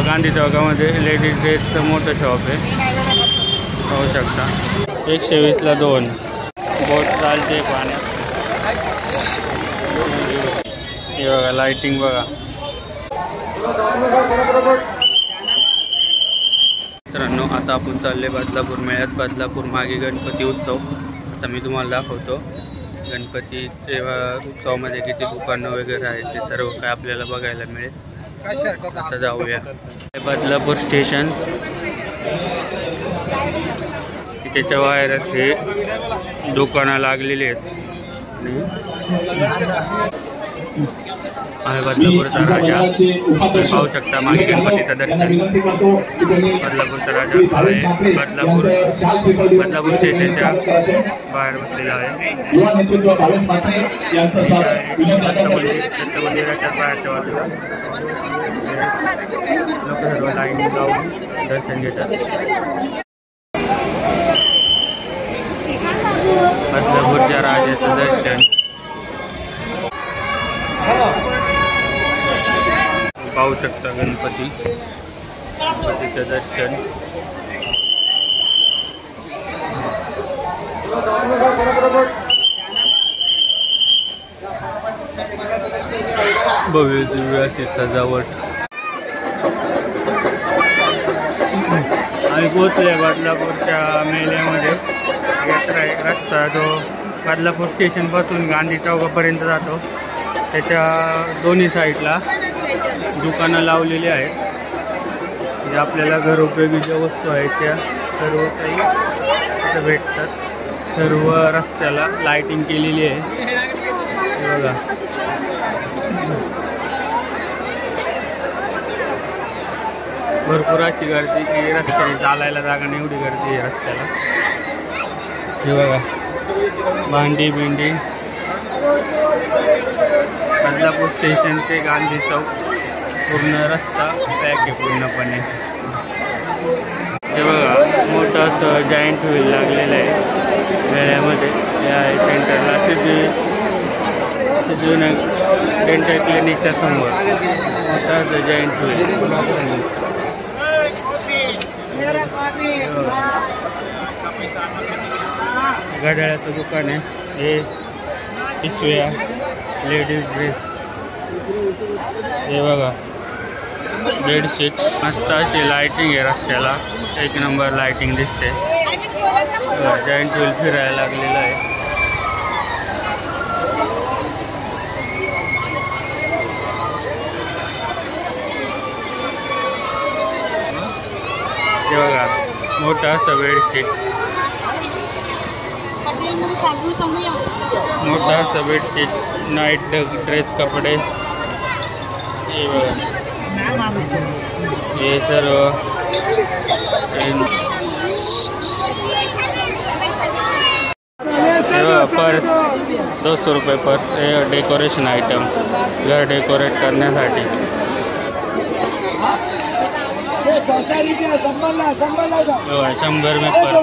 गांधी चौकामध्ये लेडीज ड्रेसचं मोठं शॉप आहे, पाहू शकता. 120ला 2 बोट चालते पाण्यात. हे बघा लाइटिंग बघा. मित्रांनो आता आपण चालले बदलापूर मेळ्यात. बदलापूर मागे गणपती उत्सव. आता मी तुम्हाला दाखवतो गणपती उत्सवामध्ये किती दुकानं वगैरे आहेत ते सर्व काय आपल्याला बघायला मिळेल. आता जाऊया. बदलापूर स्टेशन, त्याच्या बाहेरच हे दुकानं लागलेली आहेत. आणि बदलापूरचा राजा पाहू शकता. मागे गणपतीचा दर्शन. बदलापूरचा राजा आहे. बदलापूर स्टेशनच्या बाहेर बसलेला आहे. दत्त मंदिराच्या बाहेरच्या बाजूला लोक सर्व लाईन लावून दर्शन घेतात. बदलापूरच्या राजाचं दर्शन पाहू शकता. गणपतीचं दर्शन. भव्य दिव्य अशी सजावट. आम्ही पोहोचले बदलापूरच्या मेल्यामध्ये. रस्ता जो बदलापूर स्टेशनपासून गांधी चौकापर्यंत जातो, त्याच्या दोन्ही साईडला दुकानं लावलेली आहेत. जे आपल्याला घरोपयोगी ज्या वस्तू आहेत त्या सर्व काही तिथं भेटतात. सर्व रस्त्याला लाइटिंग केलेली आहे. बघा भरपूर अशी गर्दी की रस्त्याने चालायला जागा नाही, एवढी गर्दी आहे रस्त्याला. हे बघा भांडी बिंडी. बदलापूर स्टेशन ते गांधी चौक पूर्ण रस्ता पॅक आहे पूर्णपणे. हे बघा मोठं असं जायंट व्हील लागलेलं आहे मेळ्यामध्ये. या सेंटरला सिद्धिविनायक डेंटल क्लिनिकच्या समोर मोठं असं जायंट व्हील. घड्याळाचं दुकान आहे. हे पिशव्या, लेडीज ड्रेस. हे बघा बेडशीट. मस्त अशी लाइटिंग आहे रस्त्याला. एक नंबर लाइटिंग दिसते. जॉईंट व्हील फिरायला लागलेलं आहे. हे बघा मोठं असं बेडशीट. मोठा असं बेडशीट, नाईट ड्रेस कपडे. हे सर्व पर्स 200 रुपये पर्स. हे डेकोरेशन आयटम घर डेकोरेट करण्यासाठी. 100 में पर्स.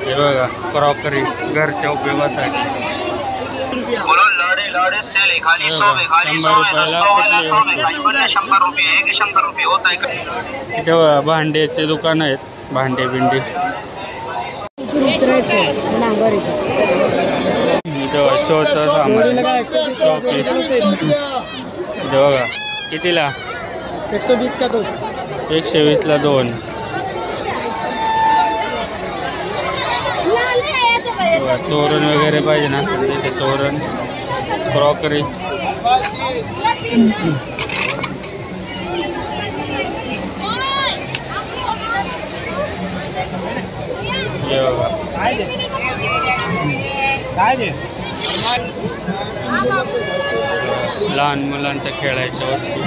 हे बघा क्रॉकरी घरच्या उपयोगासाठी. 100 रुपयाला. इथे भांड्याचे दुकान आहेत. भांडे बिंडी. शोचं सामान. बघा कितीला? 120ला 2. तोरण वगैरे पाहिजे ना तिथे तोरण, क्रॉकरी. लहान मुलांच्या खेळायच्या वस्तू.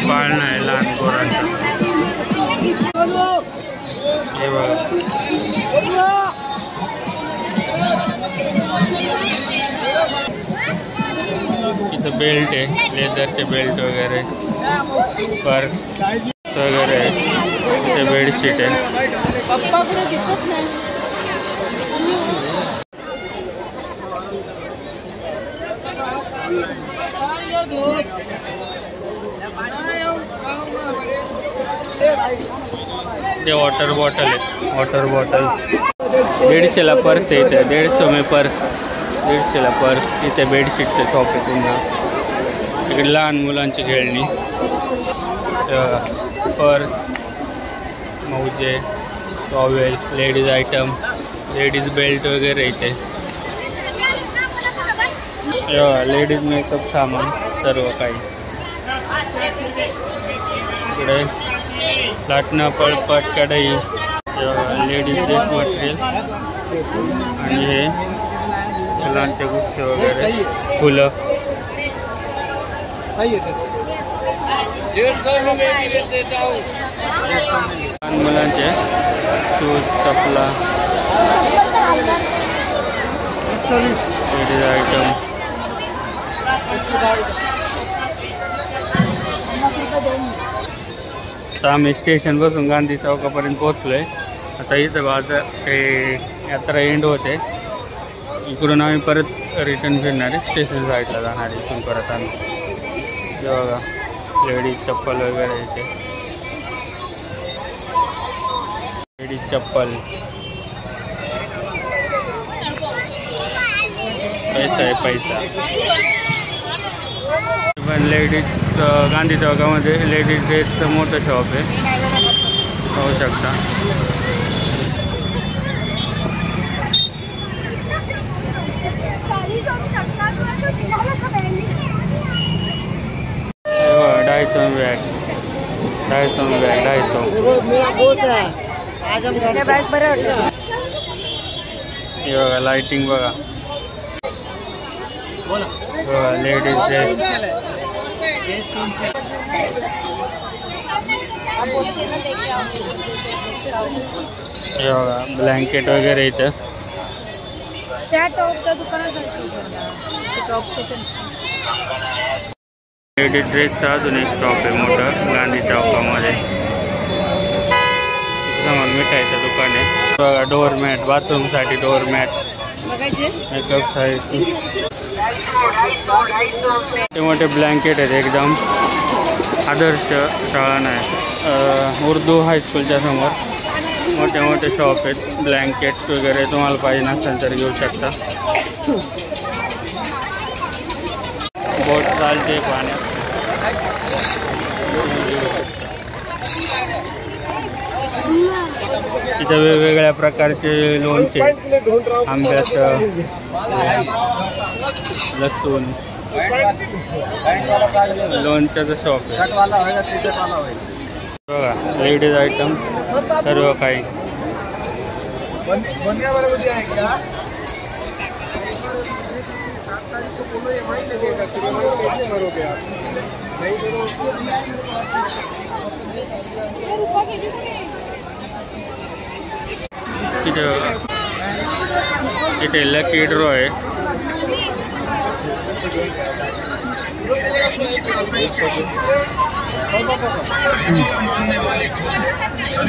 पाळणं आहे लहान पोरांचं. हे बघा इथं बेल्ट आहे, लेदरचे बेल्ट वगैरे, पर्स वगैरे आहे. इथे बेडशीट आहे. ते वॉटर बॉटल आहे, वॉटर बॉटल 150ला पर्स आहे इथे, 150 में पर्स, 150ला पर्स. इथे बेडशीटचं शॉप आहे पुन्हा. इकडे लहान मुलांची खेळणी, पर्स, मौजे, towel, ladies item, ladies belt वगैरे इथे. लेडीज मेकअप सामान सर्व काही. इकडे लाटणं, पळपट, कढई, लेडीज ड्रेस मटेरियल आणि हे फुलांचे गुच्छ वगैरे, फुलं. लहान मुलांचे शूज, चपला, लेडीज आयटम. आता आम्ही स्टेशन बसून गांधी चौकापर्यंत पोहोचलो आहे. आता इथं बाजार ते यात्रा एंड होते. इकडून आम्ही परत रिटर्न फिरणार आहे, स्टेशन साईडला जाणार आहे. इथून परत आम्ही बघा लेडीज चप्पल वगैरे इथे, लेडीज चप्पल, पैसा आहे पैसा. पण लेडीज गांधी चौकामध्ये लेडीज ड्रेसचं मोठं शॉप आहे, पाहू शकता. ढाईसौ बैग, 250. हे बघा लाइटिंग बघा, लेडीज ड्रेस. हे बघा ब्लँकेट वगैरे इथं. लेडीज ड्रेसचा अजून एक शॉप आहे मोठं गांधी चौकामध्ये. सामान मिठाईचं दुकान आहे बघा. डोअरमॅट, बाथरूमसाठी डोअरमॅट, मेकअप साठी मोठे मोठे ब्लँकेट आहेत एकदम. आदर्श शाळा नाही, उर्दू हायस्कूलच्या समोर मोठे मोठे शॉप आहेत. ब्लँकेट वगैरे तुम्हाला पाहिजे नसेल तर घेऊ शकता. बोट चालते पाण्यात. इथं वेगवेगळ्या प्रकारचे लोणचे, आंब्याचं, लसूण, लोणच्याचं शॉप आहे बघा. लेडीज आयटम सर्व काही. इथे लकी ड्रॉ आहे.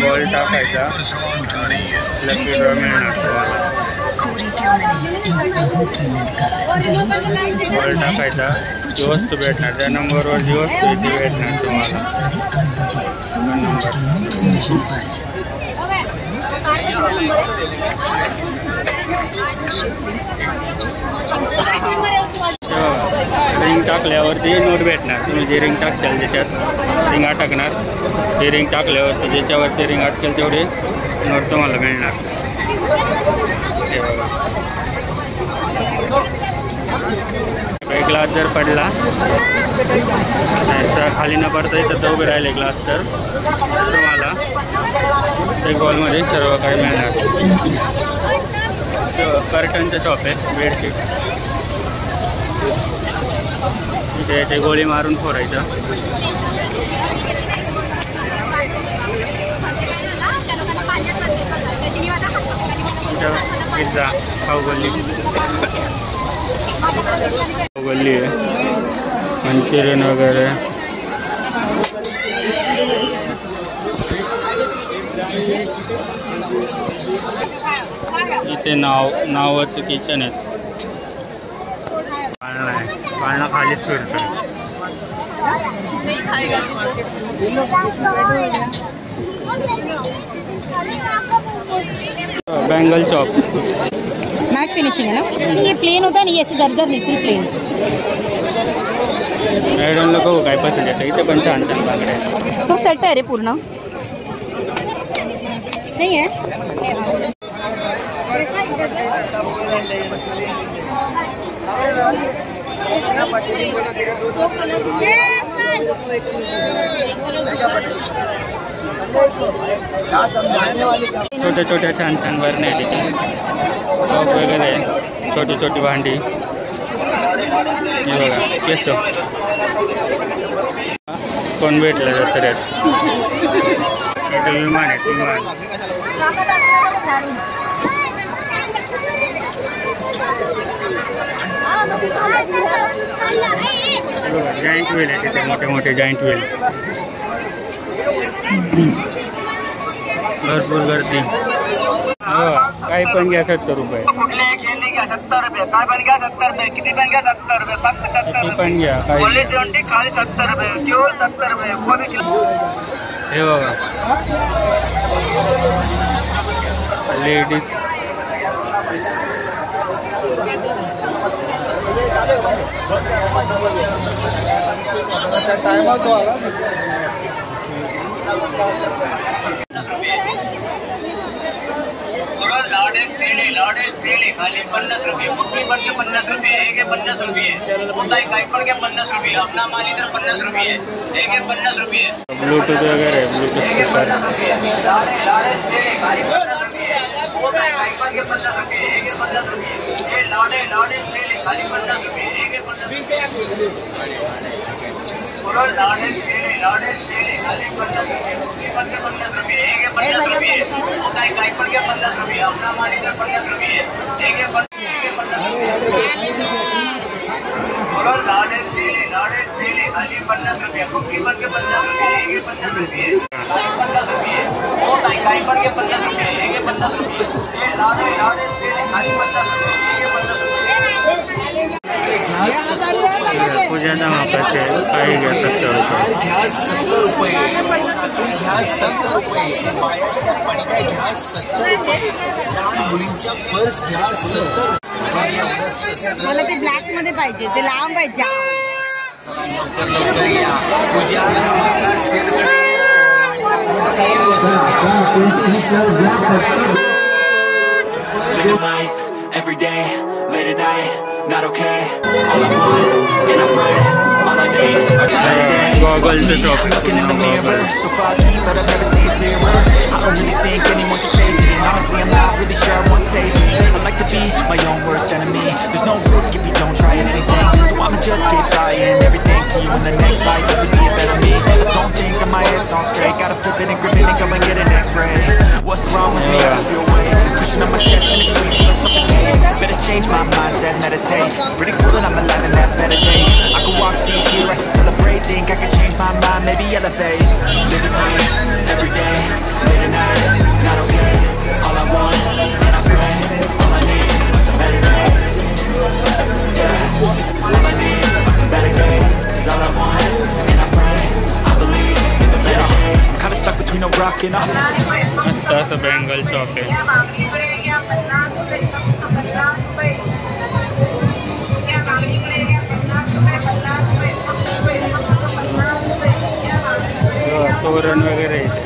बॉल टाकायचा, लकी ड्रॉ मिळणार तुम्हाला. बॉल टाकायचा, जी वस्तू भेटणार त्या नंबरवर जी वस्तू आहे ती भेटणार तुम्हाला. रिंग टाकल्यावरती नोट भेटणार. तुम्ही जे रिंग टाकशाल त्याच्यात रिंग अटकणार. ते रिंग टाकल्यावरती ज्याच्यावरती रिंग अटकेल तेवढे नोट तुम्हाला मिळणार. हे बघा, ग्लास जर पडला खाली न पडता इथं तर उभे राहिले ग्लास तर तुम्हाला एक बॉलमध्ये सर्व काही मिळणार. कर्टनचं शॉप आहे, बेडशीट. इथे ते गोळी मारून फोडायचं. पिझ्झा, पावगल्ली पावगल्ली आहे, मंचुरियन वगैरे. इथे नावाचं किचन आहे. पाळणा खालीच फिरतोय. बैंगल शॉप मैट फिनिशिंग है ना. ये प्लेन होता है ना, ये ऐसे दरदर नहीं, फुल प्लेन. मॅडम लोक काय पसंत येतं इथे पण छान छान बांगड्या आहेत. तो सेट है रे पूर्ण नहीं है. छोट्या छोट्या छान छान भरणे आहेत तिथे. शॉप वगैरे आहे. छोटी छोटी भांडी हे बघा. केस कोण भेटलं जातं त्यात. इथे विमान आहेत. विमान जॉईंट व्हील आहे तिथे. मोठे मोठे जॉईंट व्हील. भरपूर गर्दी. हो काही पण घ्या 70 रुपये. कुठले खेळणी घ्या 70 रुपये. काय पण घ्या 70 रुपये. किती पण घ्या 70 रुपये. फक्त 70 किती पण घ्या. काही खाली 70 रुपये. केवळ 70 रुपये. कोणी हे बघा लेडीज लाडे खाली 50 रुपये. मुठ्ठी पण के 50 रुपये. एक 50 रुपये. होताई काय पण के 50 रुपये. अपना माली तर 50 रुपये. एक 50 रुपये. ब्लूटूथ वगैरे आहे. Bluetooth speaker. होताई काय पण के 50 रुपये. एक 50 रुपये. हे लाडे खाली 50 रुपये. एक 50 रुपये. लाडे खाली 50 रुपये. मुठ्ठी पण के 50 रुपये. एक 50 रुपये. होताई काय पण के 50 रुपये. अपना माली तर 50 रुपये. एक 50 लाडे खाली 50 रुपये. मुठ्ठी पण के 50 रुपये. एक 50 रुपये. 50 रुपये. होताई काय पण के 50 रुपये. एक 50 रुपये. हे लाडे खाली 50 रुपये. एक 50 रुपये. पूजा नावापाचे काही घ्या 70 रुपये. घ्या 70 रुपये. पायातल्या पट्ट्या घ्या 70 रुपये. लहान मुलींच्या पर्स घ्या 70 रुपये. मला ते ब्लॅक मध्ये पाहिजे. ते लांब आहे जाम. लवकर लवकर या. पूजा नावाका शेरकडे every day, late at night, not okay. All I want, and I pray, all I need are some better days. गॉगलचं shop. Looking in the mirror, so foggy, but I've never seen clearer. I don't really think anyone can save me, and honestly I'm not really sure I want saving. I like to be my own worst enemy. There's no risk if you don't try anything, so I'ma just keep trying everything. See you in the next life, you can be a better me. I don't think that my head's on straight. Gotta flip it and grip it and go and get an x-ray. What's wrong with me? I just feel weight pushing on my chest and it's squeezing till I suffocate. Better change my mindset, meditate. It's pretty cool that I'm alive and have better days. I could walk, see, hear, I should celebrate. Think I could change my mind, maybe elevate. Living life, every day, late at night, not okay. All I want, and I pray, all I need are some better days. Yeah, all I need are some better days. 'Cause all I want, and I pray, I believe in the better days. I'm kinda stuck between a rock and a मस्त असं Bengal shop आहे. तोरण वगैरे इथे.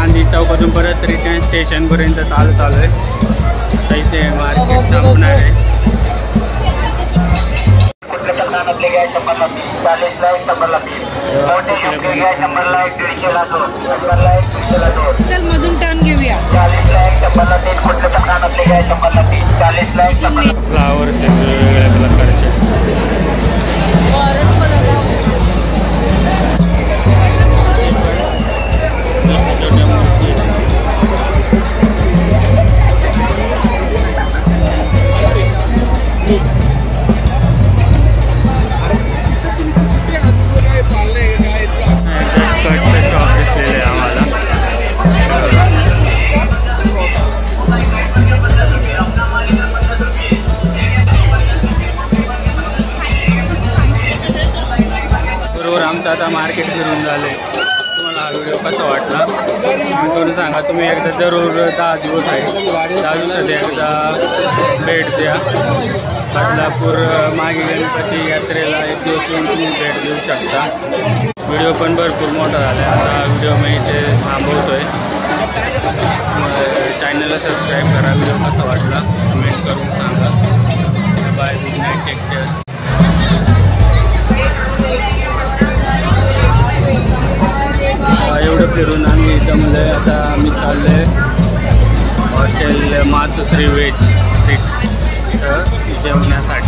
गांधी चौकातून परत return स्टेशनपर्यंत चालू आहे. आता इथे मार्केट संपणार आहे. चल मधून टर्न घेऊया. फ्लावर्स वेगवेगळ्या प्रकारचे. आमचं आता मार्केट फिरून झाले. तुम्हाला हा व्हिडिओ कसा वाटला करून सांगा. तुम्ही एकदा जरूर 10 दिवस आहे 10 दिवसात एकदा भेट द्या. बदलापूर मागे गणपती यात्रेला एक दिवस येऊन तुम्ही भेट देऊ शकता. व्हिडिओ पण भरपूर मोठा झाला आहे. आता व्हिडिओ मी इथे थांबवतोय. चॅनलला सबस्क्राईब करा. व्हिडिओ कसा वाटला कमेंट करून सांगा. Bye, good night, take care. एवढं फिरून आम्ही जमलं आहे. आता आम्ही चाललो आहे हॉटेल मातोश्री व्हेज स्ट्रीट जेवण्यासाठी.